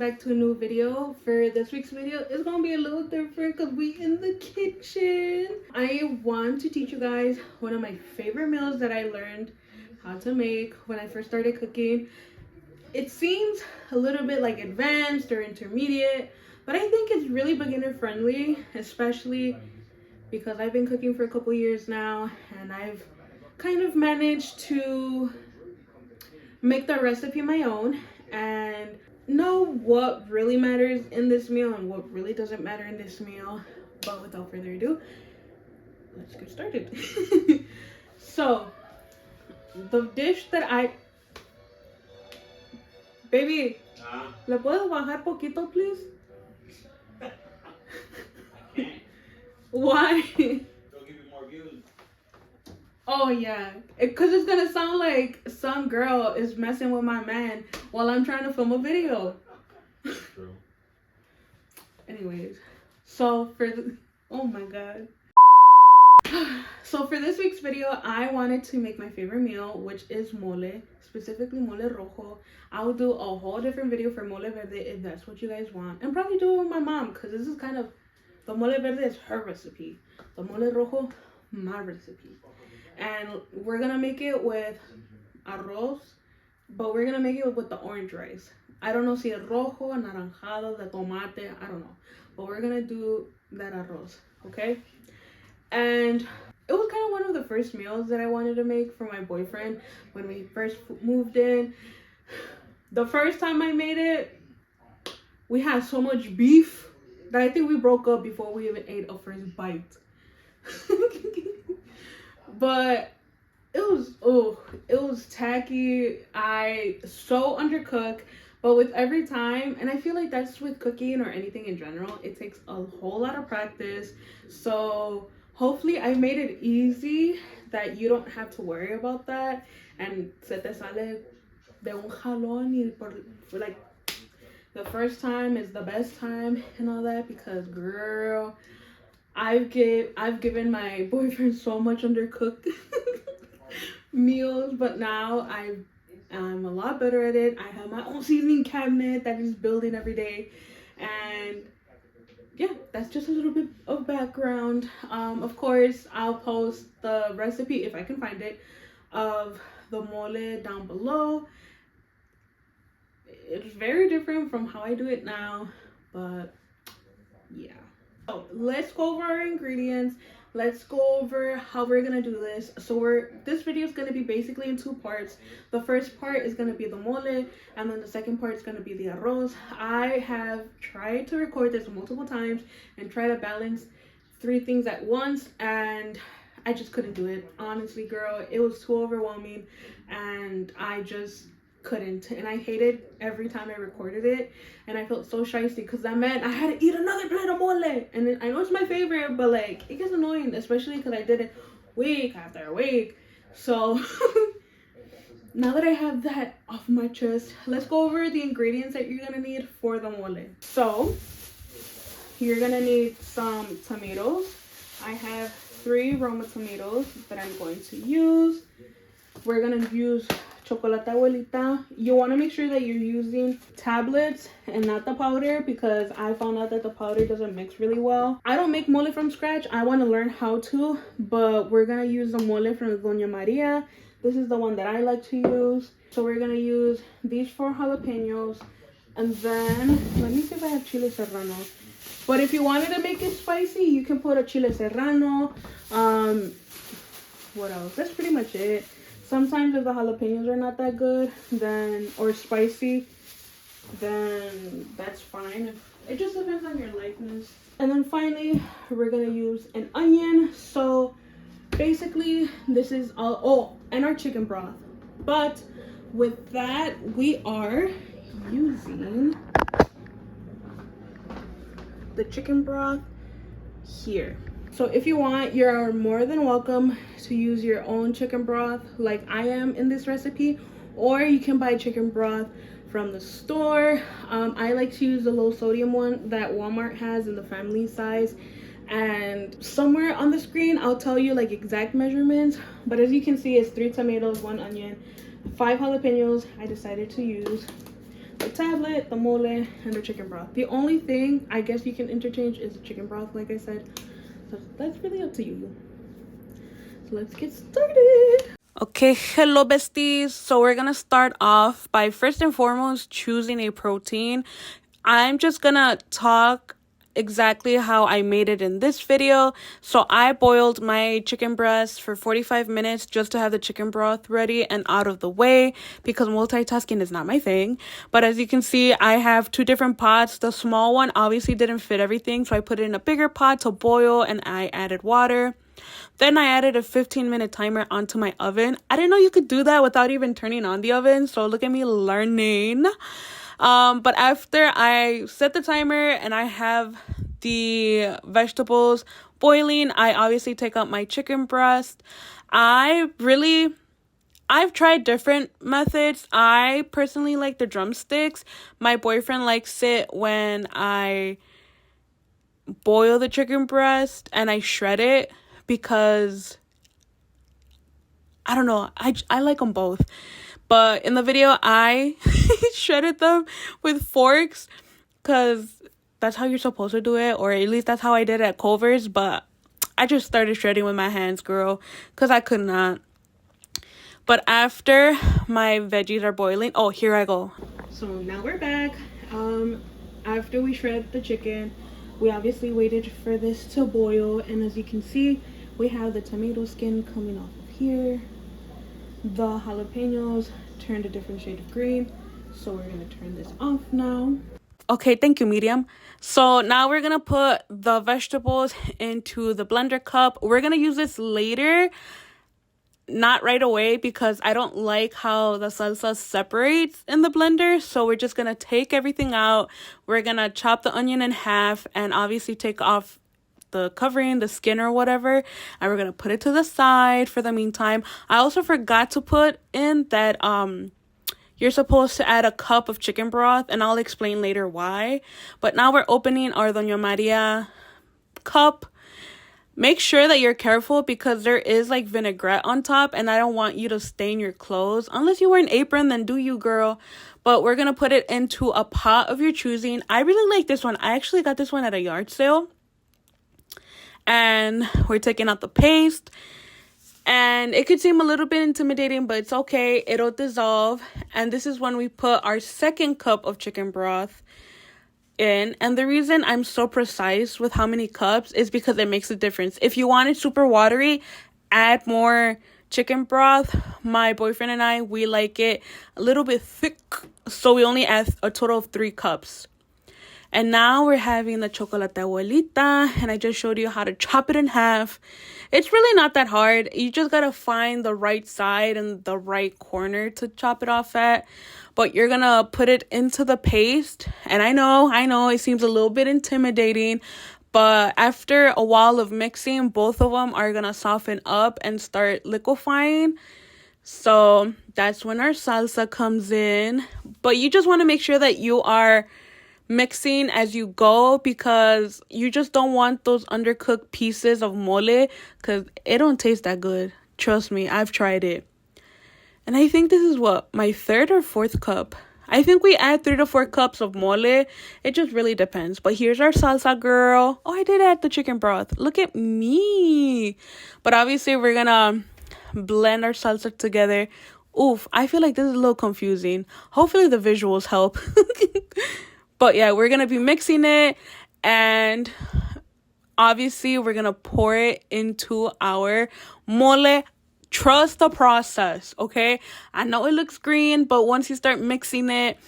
back to a new video. For this week's video, it's gonna be a little different because we in the kitchen. I want to teach you guys one of my favorite meals that I learned how to make when I first started cooking. It seems a little bit like advanced or intermediate, but I think it's really beginner friendly, especially because I've been cooking for a couple years now and I've kind of managed to make the recipe my own and know what really matters in this meal and what really doesn't matter in this meal. But without further ado, let's get started. So the dish that baby, ¿le puedo bajar poquito, please? Why? They'll give you more views. Oh yeah, because it's gonna sound like some girl is messing with my man while I'm trying to film a video. True. Anyways, so oh my god. So for this week's video, I wanted to make my favorite meal, which is mole, specifically mole rojo. I will do a whole different video for mole verde if that's what you guys want, and probably do it with my mom because this is kind of, the mole verde is her recipe, the mole rojo my recipe. And we're gonna make it with arroz, but we're gonna make it with the orange rice. I don't know si es rojo, anaranjado, de tomate, I don't know, but we're gonna do that arroz, okay? And it was kind of one of the first meals that I wanted to make for my boyfriend when we first moved in. The first time I made it, we had so much beef that I think we broke up before we even ate a first bite. But it was tacky. I so undercooked, but with every time, and I feel like that's with cooking or anything in general, it takes a whole lot of practice. So hopefully I made it easy that you don't have to worry about that, and se te sale de un jalón y for like the first time is the best time and all that, because girl, I've given my boyfriend so much undercooked meals, but now I'm a lot better at it. I have my own seasoning cabinet that is building every day, and yeah, that's just a little bit of background. Of course, I'll post the recipe if I can find it of the mole down below. It's very different from how I do it now, but yeah. So let's go over our ingredients. Let's go over how we're gonna do this. So this video is gonna be basically in two parts. The first part is gonna be the mole, and then the second part is gonna be the arroz. I have tried to record this multiple times and try to balance three things at once, and I just couldn't do it. Honestly, girl, it was too overwhelming, and I just couldn't, and I hated every time I recorded it, and I felt so shysty because that meant I had to eat another plate of mole, and I know it's my favorite, but like it gets annoying, especially because I did it week after week. So now that I have that off my chest, let's go over the ingredients that you're gonna need for the mole. So you're gonna need some tomatoes. I have 3 Roma tomatoes that I'm going to use. We're gonna use chocolate abuelita. You want to make sure that you're using tablets and not the powder, because I found out that the powder doesn't mix really well. I don't make mole from scratch. I want to learn how to, but we're gonna use the mole from Doña Maria. This is the one that I like to use. So we're gonna use these 4 jalapenos, and then let me see if I have chile serrano. But if you wanted to make it spicy, you can put a chile serrano. What else? That's pretty much it. Sometimes if the jalapenos are not that good, then, or spicy, then that's fine. It just depends on your likeness. And then finally, we're gonna use an onion. So basically this is all, oh, and our chicken broth. But with that, we are using the chicken broth here. So if you want, you're more than welcome to use your own chicken broth like I am in this recipe, or you can buy chicken broth from the store. I like to use the low sodium one that Walmart has in the family size, and somewhere on the screen I'll tell you like exact measurements, but as you can see, it's 3 tomatoes, 1 onion, 5 jalapenos. I decided to use the tablet, the mole, and the chicken broth. The only thing I guess you can interchange is the chicken broth, like I said. So that's really up to you. So let's get started. Okay, hello besties. So we're gonna start off by first and foremost choosing a protein. I'm just gonna talk exactly how I made it in this video. So I boiled my chicken breast for 45 minutes just to have the chicken broth ready and out of the way because multitasking is not my thing. But as you can see, I have two different pots. The small one obviously didn't fit everything, so I put it in a bigger pot to boil and I added water. Then I added a 15-minute timer onto my oven. I didn't know you could do that without even turning on the oven, so look at me learning. But after I set the timer and I have the vegetables boiling, I obviously take out my chicken breast. I've tried different methods. I personally like the drumsticks. My boyfriend likes it when I boil the chicken breast and I shred it because I don't know. I like them both. But in the video, I shredded them with forks because that's how you're supposed to do it. Or at least that's how I did it at Culver's. But I just started shredding with my hands, girl, because I could not. But after my veggies are boiling, oh, here I go. So now we're back. After we shred the chicken, we obviously waited for this to boil. And as you can see, we have the tomato skin coming off of here. The jalapenos turned a different shade of green, so we're gonna turn this off now. Okay, thank you, medium. So now we're gonna put the vegetables into the blender cup. We're gonna use this later, not right away, because I don't like how the salsa separates in the blender. So we're just gonna take everything out. We're gonna chop the onion in half and obviously take off the covering, the skin or whatever, and we're gonna put it to the side for the meantime. I also forgot to put in that you're supposed to add a cup of chicken broth, and I'll explain later why. But now we're opening our Doña Maria cup. Make sure that you're careful because there is like vinaigrette on top, and I don't want you to stain your clothes. Unless you wear an apron, then do you, girl. But we're gonna put it into a pot of your choosing. I really like this one. I actually got this one at a yard sale. And we're taking out the paste, and it could seem a little bit intimidating, but it's okay, it'll dissolve. And this is when we put our second cup of chicken broth in. And the reason I'm so precise with how many cups is because it makes a difference. If you want it super watery, add more chicken broth. My boyfriend and I, we like it a little bit thick, so we only add a total of 3 cups. And now we're having the chocolate abuelita, and I just showed you how to chop it in half. It's really not that hard. You just gotta find the right side and the right corner to chop it off at. But you're gonna put it into the paste. And I know, it seems a little bit intimidating. But after a while of mixing, both of them are gonna soften up and start liquefying. So that's when our salsa comes in. But you just wanna make sure that you are mixing as you go, because you just don't want those undercooked pieces of mole, because it don't taste that good. Trust me, I've tried it. And I think this is what, my 3rd or 4th cup. I think we add 3 to 4 cups of mole. It just really depends. But here's our salsa, girl. Oh, I did add the chicken broth. Look at me. But obviously we're gonna blend our salsa together. Oof, I feel like this is a little confusing. Hopefully the visuals help. But yeah, we're going to be mixing it, and obviously we're going to pour it into our mole. Trust the process, okay? I know it looks green, but once you start mixing it,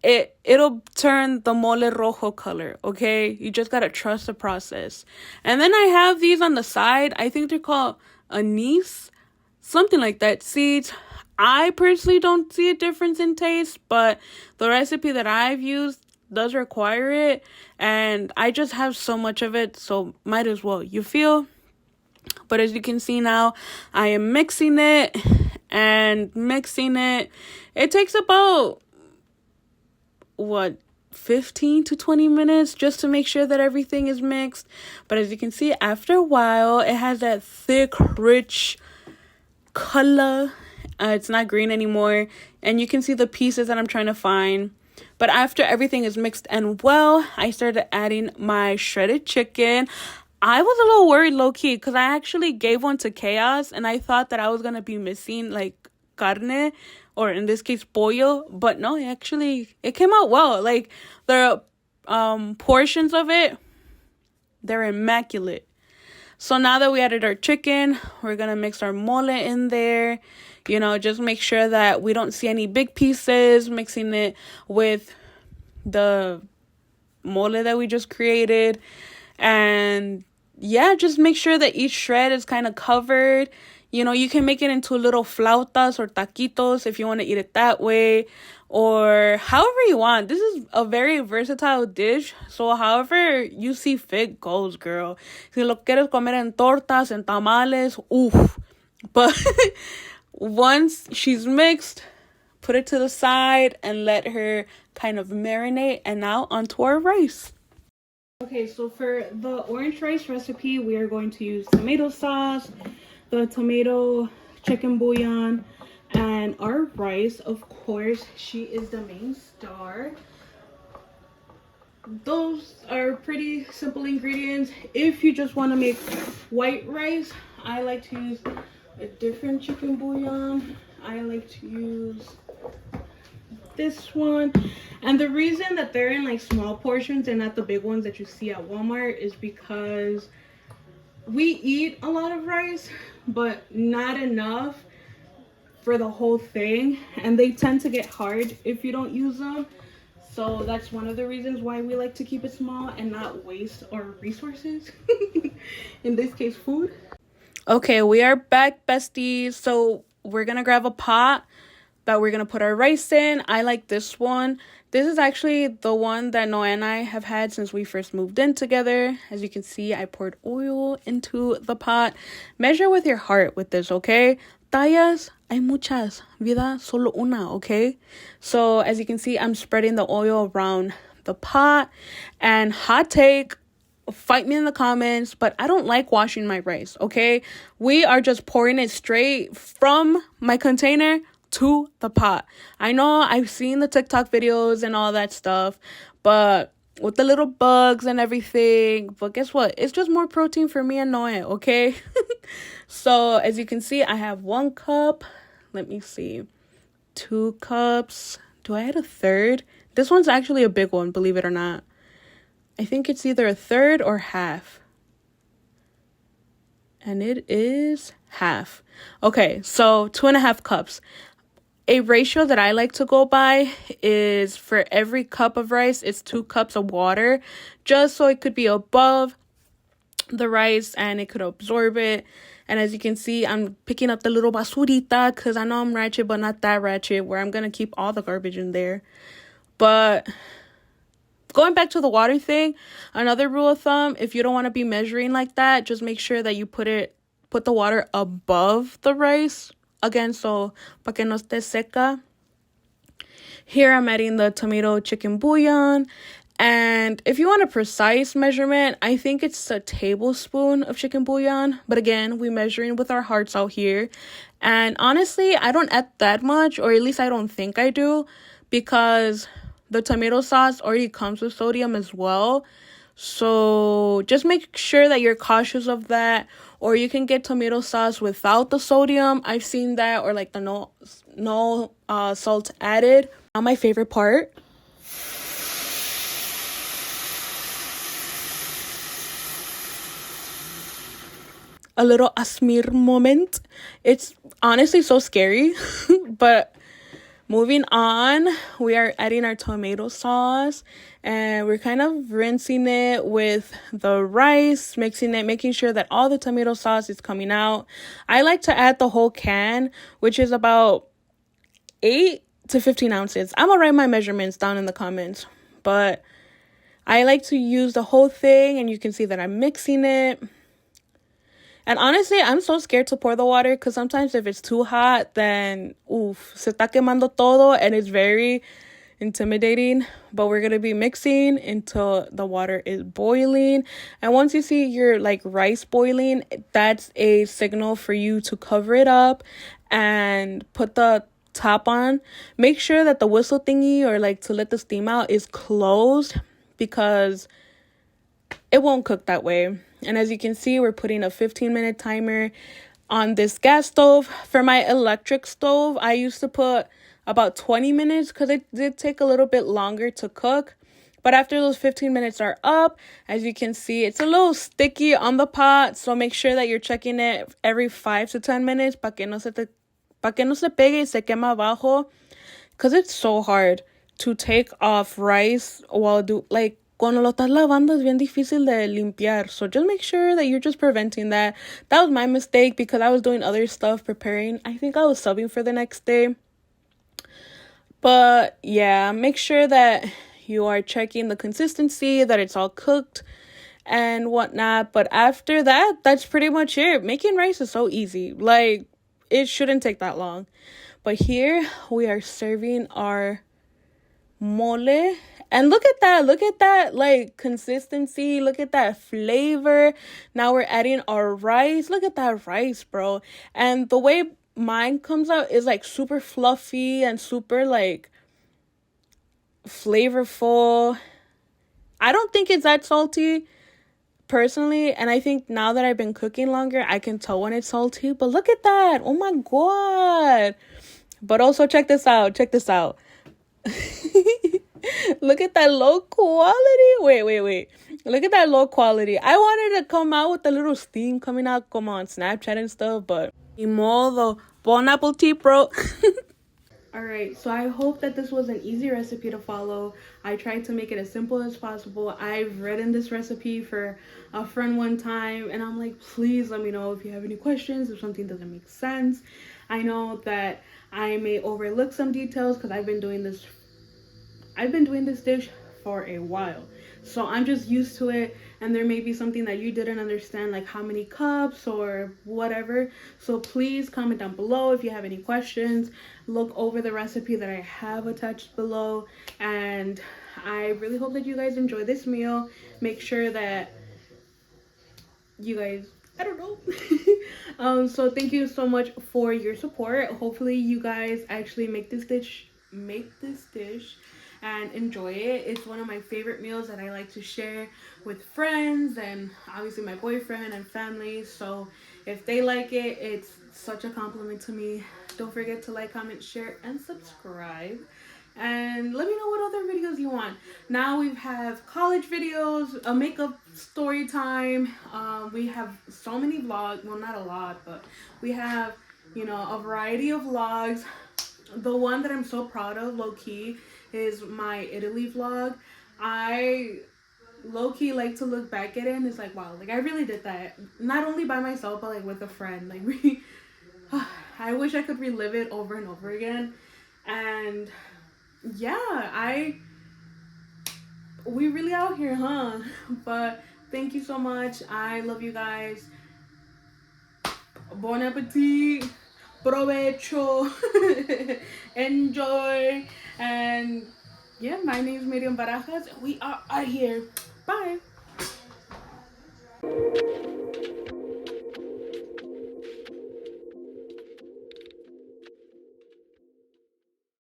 it'll turn the mole rojo color, okay? You just got to trust the process. And then I have these on the side. I think they're called anise, something like that, seeds. I personally don't see a difference in taste, but the recipe that I've used does require it, and I just have so much of it, so might as well, you feel? But as you can see now, I am mixing it and mixing it. It takes about 15 to 20 minutes just to make sure that everything is mixed. But as you can see, after a while, it has that thick, rich color. It's not green anymore, and you can see the pieces that I'm trying to find. But after everything is mixed and well, I started adding my shredded chicken. I was a little worried low-key because I actually gave one to Chaos and I thought that I was going to be missing like carne, or in this case pollo, but no, it came out well. Like the portions of it, they're immaculate. So now that we added our chicken, we're going to mix our mole in there. You know, just make sure that we don't see any big pieces, mixing it with the mole that we just created. And yeah, just make sure that each shred is kind of covered. You know, you can make it into little flautas or taquitos if you want to eat it that way, or however you want. This is a very versatile dish, so however you see fit goes, girl. Si lo quieres comer en tortas and tamales, oof. But once she's mixed, put it to the side and let her kind of marinate, and now onto our rice. Okay, so for the orange rice recipe, we are going to use tomato sauce, the tomato chicken bouillon, and our rice. Of course, she is the main star. Those are pretty simple ingredients. If you just want to make white rice, I like to use a different chicken bouillon. I like to use this one. And the reason that they're in like small portions and not the big ones that you see at Walmart is because we eat a lot of rice, but not enough for the whole thing, and they tend to get hard if you don't use them. So that's one of the reasons why we like to keep it small and not waste our resources. In this case, food. Okay, we are back, besties. So we're gonna grab a pot that we're gonna put our rice in. I like this one. This is actually the one that Noah and I have had since we first moved in together. As you can see, I poured oil into the pot. Measure with your heart with this, okay? Tallas hay muchas, vida solo una, okay? So as you can see, I'm spreading the oil around the pot. And hot take, fight me in the comments, but I don't like washing my rice, okay? We are just pouring it straight from my container to the pot. I know I've seen the TikTok videos and all that stuff, but with the little bugs and everything, but guess what? It's just more protein for me and Noah, okay? So as you can see, I have 1 cup. Let me see. 2 cups. Do I add a third? This one's actually a big one, believe it or not. I think it's either a third or half. And it is half. Okay, so 2.5 cups. A ratio that I like to go by is for every cup of rice, it's 2 cups of water, just so it could be above the rice and it could absorb it. And as you can see, I'm picking up the little basurita because I know I'm ratchet, but not that ratchet, where I'm going to keep all the garbage in there. But going back to the water thing, another rule of thumb, if you don't want to be measuring like that, just make sure that you put the water above the rice. Again, so para que no esté seca. Here I'm adding the tomato chicken bouillon. And if you want a precise measurement, I think it's a tablespoon of chicken bouillon. But again, we're measuring with our hearts out here. And honestly, I don't add that much, or at least I don't think I do, because the tomato sauce already comes with sodium as well. So just make sure that you're cautious of that. Or you can get tomato sauce without the sodium. I've seen that, or like the no salt added. Now my favorite part. A little asmir moment. It's honestly so scary, but moving on, we are adding our tomato sauce and we're kind of rinsing it with the rice, mixing it, making sure that all the tomato sauce is coming out. I like to add the whole can, which is about 8 to 15 ounces. I'm gonna write my measurements down in the comments, but I like to use the whole thing, and you can see that I'm mixing it. And honestly, I'm so scared to pour the water because sometimes if it's too hot, then se está quemando todo, and it's very intimidating. But we're going to be mixing until the water is boiling. And once you see your like rice boiling, that's a signal for you to cover it up and put the top on, make sure that the whistle thingy or like to let the steam out is closed, because it won't cook that way. And as you can see, we're putting a 15-minute timer on this gas stove. For my electric stove, I used to put about 20 minutes because it did take a little bit longer to cook. But after those 15 minutes are up, as you can see, it's a little sticky on the pot. So make sure that you're checking it every 5 to 10 minutes pa que no se pegue y se quema abajo. Because it's so hard to take off rice while cuando lo estás lavando es bien difícil de limpiar. So just make sure that you're just preventing that. That was my mistake because I was doing other stuff preparing. I think I was subbing for the next day. But yeah, make sure that you are checking the consistency, that it's all cooked and whatnot. But after that, that's pretty much it. Making rice is so easy. Like, it shouldn't take that long. But here we are serving our mole. And look at that, like, consistency. Look at that flavor. Now we're adding our rice. Look at that rice, bro. And the way mine comes out is, like, super fluffy and super, like, flavorful. I don't think it's that salty, personally. And I think now that I've been cooking longer, I can tell when it's salty. But look at that. Oh, my God. But also, check this out. Look at that low quality. Wait. Look at that low quality. I wanted to come out with a little steam coming out, come on Snapchat and stuff, but ni modo. Bon appetit, bro. Alright, so I hope that this was an easy recipe to follow. I tried to make it as simple as possible. I've written this recipe for a friend one time, and I'm like, please let me know if you have any questions, if something doesn't make sense. I know that I may overlook some details because I've been doing this dish for a while, so I'm just used to it, and there may be something that you didn't understand, like how many cups or whatever. So please comment down below if you have any questions. Look over the recipe that I have attached below, and I really hope that you guys enjoy this meal. Make sure that you guys, I don't know. So thank you so much for your support. Hopefully you guys actually make this dish and enjoy it. It's one of my favorite meals that I like to share with friends and obviously my boyfriend and family. So if they like it, it's such a compliment to me. Don't forget to like, comment, share, and subscribe. And let me know what other videos you want. Now we have college videos, a makeup story time. We have so many vlogs. Well, not a lot, but we have, a variety of vlogs. The one that I'm so proud of, low-key, is my Italy vlog. I low-key like to look back at it and it's like, wow, like I really did that. Not only by myself, but like with a friend. Like I wish I could relive it over and over again. And yeah, we really out here, huh? But thank you so much. I love you guys. Bon appetit. Provecho. Enjoy. And yeah, my name is Miriam Barajas. We are out here. Bye.